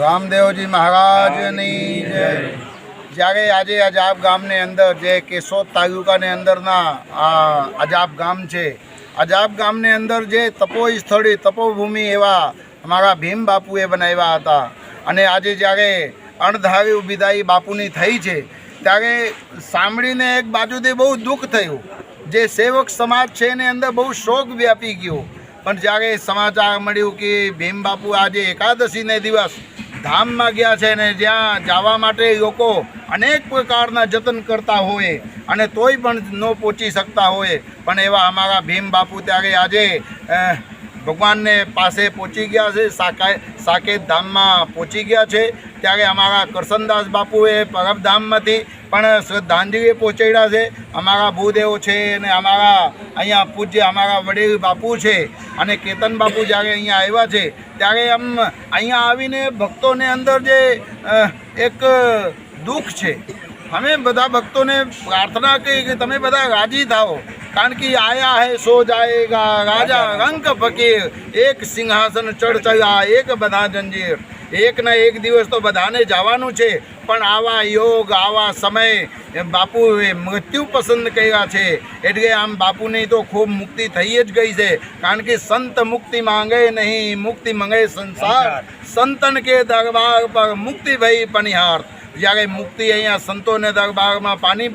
રામદેવજી મહારાજની જય। જ્યારે આજે અજાબ ગામની અંદર જે કેશોદ તાલુકાની અંદરના આ અજાબ ગામ છે, અજાબ ગામની અંદર જે તપોસ્થળી તપોભૂમિ એવા અમારા ભીમ બાપુએ બનાવ્યા હતા અને આજે જ્યારે અણધારી વિદાય બાપુની થઈ છે ત્યારે સાંભળીને એક બાજુથી બહુ દુઃખ થયું। જે સેવક સમાજ છે એની અંદર બહુ શોક વ્યાપી ગયો। પણ જ્યારે સમાચાર મળ્યું કે ભીમ બાપુ આજે એકાદશીને દિવસ ધામમાં ગયા છે ને જ્યાં જવા માટે લોકો અનેક પ્રકારના જતન કરતા હોય અને તોય પણ ન પહોંચી શકતા હોય, પણ એવા અમારા ભીમ બાપુ ત્યારે આજે ભગવાનને પાસે પહોંચી ગયા છે, સાકેત ધામમાં પહોંચી ગયા છે। ત્યારે અમારા કરશનદાસ બાપુએ પરબધામમાંથી પણ શ્રદ્ધાંજલિ પહોંચાડ્યા છે। અમારા ભૂદેવો છે અને અમારા અહીંયા પૂજ્ય અમારા વડીલ બાપુ છે અને કેતન બાપુ જ્યારે અહીંયા આવ્યા છે ત્યારે અહીંયા આવીને ભક્તોને અંદર જે એક દુઃખ છે, અમે બધા ભક્તોને પ્રાર્થના કરી કે તમે બધા રાજી થાઓ, કારણ કે આયા હૈ સો જાએગા રાજા રંક ફકીર, એક સિંહાસન ચઢ ચડ્યા એક બધા જંજીર। એક ના એક દિવસ તો બધાને જવાનું છે, પણ આવા યોગ આવા સમય બાપુએ મૃત્યુ પસંદ કર્યા છે। એટલે આમ બાપુની તો ખૂબ મુક્તિ થઈ જ ગઈ છે, કારણ કે સંત મુક્તિ માંગે નહીં, મુક્તિ માંગે સંસાર, સંતન કે દરબાર પર મુક્તિ ભઈ પનિહાર। જ્યારે મુક્તિ અહીંયા સંતોને દરબારમાં પાણી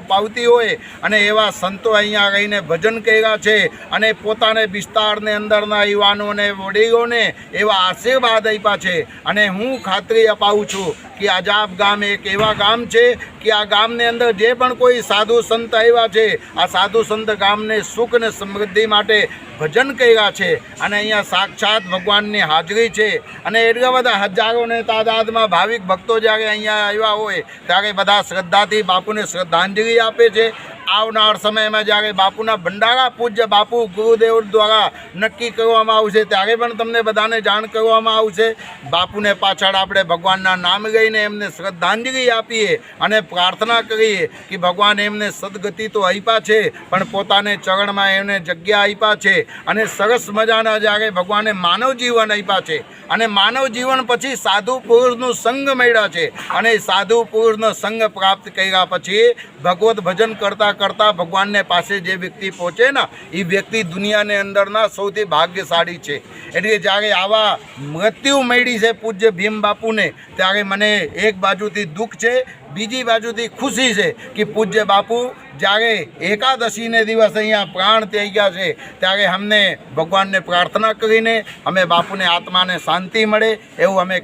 પાવતી હોય અને એવા સંતો અહીંયા રહીને ભજન કર્યા છે અને પોતાને વિસ્તારની અંદરના યુવાનોને વડીલોને એવા આશીર્વાદ આપ્યા છે। અને હું ખાતરી અપાવું છું કે અજાબ ગામ એક એવા ગામ છે કે આ ગામની અંદર જે પણ કોઈ સાધુ સંત આવ્યા છે, આ સાધુ સંત ગામને સુખ અને સમૃદ્ધિ માટે ભજન કર્યા છે અને અહીંયા સાક્ષાત ભગવાનની હાજરી છે। અને એટલા બધા હજારોને તાદાદમાં ભાવિક ભક્તો જ્યારે અહીંયા આવ્યા હોય ત્યારે બધા શ્રદ્ધાથી બાપુને શ્રદ્ધાંજલિ આપે છે। આવનાર સમયમાં જ્યારે બાપુના ભંડારા પૂજ્ય બાપુ ગુરુદેવ દ્વારા નક્કી કરવામાં આવશે ત્યારે પણ તમને બધાને જાણ કરવામાં આવશે। બાપુને પાછળ આપણે ભગવાનના નામ લઈને એમને શ્રદ્ધાંજલિ આપીએ અને પ્રાર્થના કરીએ કે ભગવાન એમને સદગતિ તો આપ્યા છે પણ પોતાને ચરણમાં એમને જગ્યા આપ્યા છે અને સરસ મજાના જ્યારે ભગવાને માનવ જીવન આપ્યા છે અને માનવ જીવન પછી સાધુ પુરુષનું સંગ મળ્યા છે અને સાધુ પુરુષનો સંગ પ્રાપ્ત કર્યા પછી ભગવત ભજન કરતાં કરતાં ભગવાનને પાસે જે વ્યક્તિ પહોંચે ને એ વ્યક્તિ દુનિયાની અંદરના સૌથી ભાગ્યશાળી છે। એટલે જ્યારે આવા મૃત્યુ મળી છે પૂજ્ય ભીમ બાપુને ત્યારે મને એક બાજુથી દુઃખ છે, બીજી બાજુથી ખુશી છે કે પૂજ્ય બાપુ જ્યારે એકાદશીને દિવસ અહીંયા પ્રાણ થઈ ગયા છે ત્યારે અમને ભગવાનને પ્રાર્થના કરીને અમે બાપુને આત્માને શાંતિ મળે એવું અમે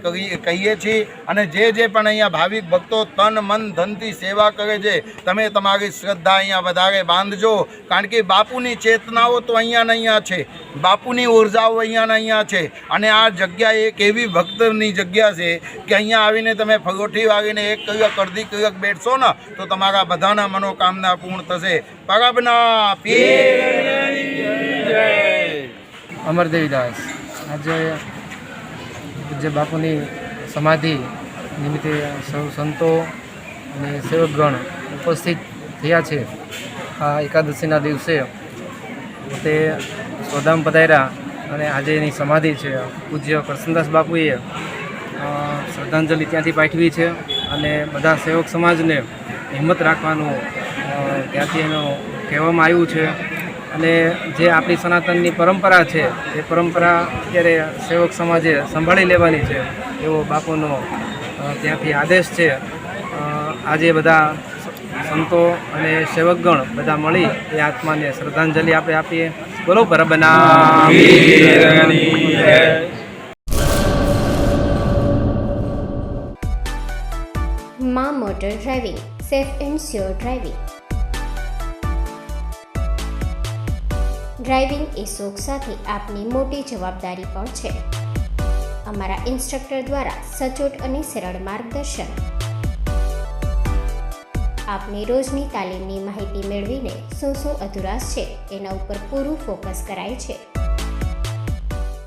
કહીએ છીએ। અને જે પણ અહીંયા ભાવિક ભક્તો તન મન ધનથી સેવા કરે છે તમે તમારી શ્રદ્ધા અહીંયા વધારે બાંધજો, કારણ કે બાપુની ચેતનાઓ તો અહીંયા ને અહીંયા છે, બાપુની ઉર્જાઓ અહીંયા ને અહીંયા છે અને આ જગ્યા એક એવી ભક્તની જગ્યા છે કે અહીંયા આવીને તમે ફગોઠી વાગીને એક કલાક અડધી કલાક બેઠશો ને તો તમારા બધાના મનોકામના પૂર્ણ થશે। પરબના પીર અમરદેવીદાસ આજે પૂજ્ય બાપુની સમાધિ નિમિત્તે સૌ સંતો અને સેવકગણ ઉપસ્થિત થયા છે। આ એકાદશીના દિવસે તે સ્વધામ પધાર્યા અને આજે એની સમાધિ છે। પૂજ્ય કરશનદાસ બાપુએ શ્રદ્ધાંજલિ ત્યાંથી પાઠવી છે અને બધા સેવક સમાજને હિંમત રાખવાનું ત્યાંથી એનું કહેવામાં આવ્યું છે। અને જે આપણી સનાતનની પરંપરા છે એ પરંપરા અત્યારે સેવક સમાજે સંભાળી લેવાની છે એવો બાપુનો ત્યાંથી આદેશ છે। આજે બધા સંતો અને સેવકગણ બધા મળી એ આત્માને શ્રદ્ધાંજલિ આપણે આપીએ। બોલો પરબના માં motor driving, safe and sure driving. Driving એ શોખ સાથે આપની મોટી જવાબદારી પણ છે। અમારા ઇન્સ્ટ્રક્ટર દ્વારા સચોટ અને સરળ માર્ગદર્શન, આપની રોજની તાલીમની માહિતી મેળવીને શું અધુરાશ છે એના ઉપર પૂરું ફોકસ કરાય છે।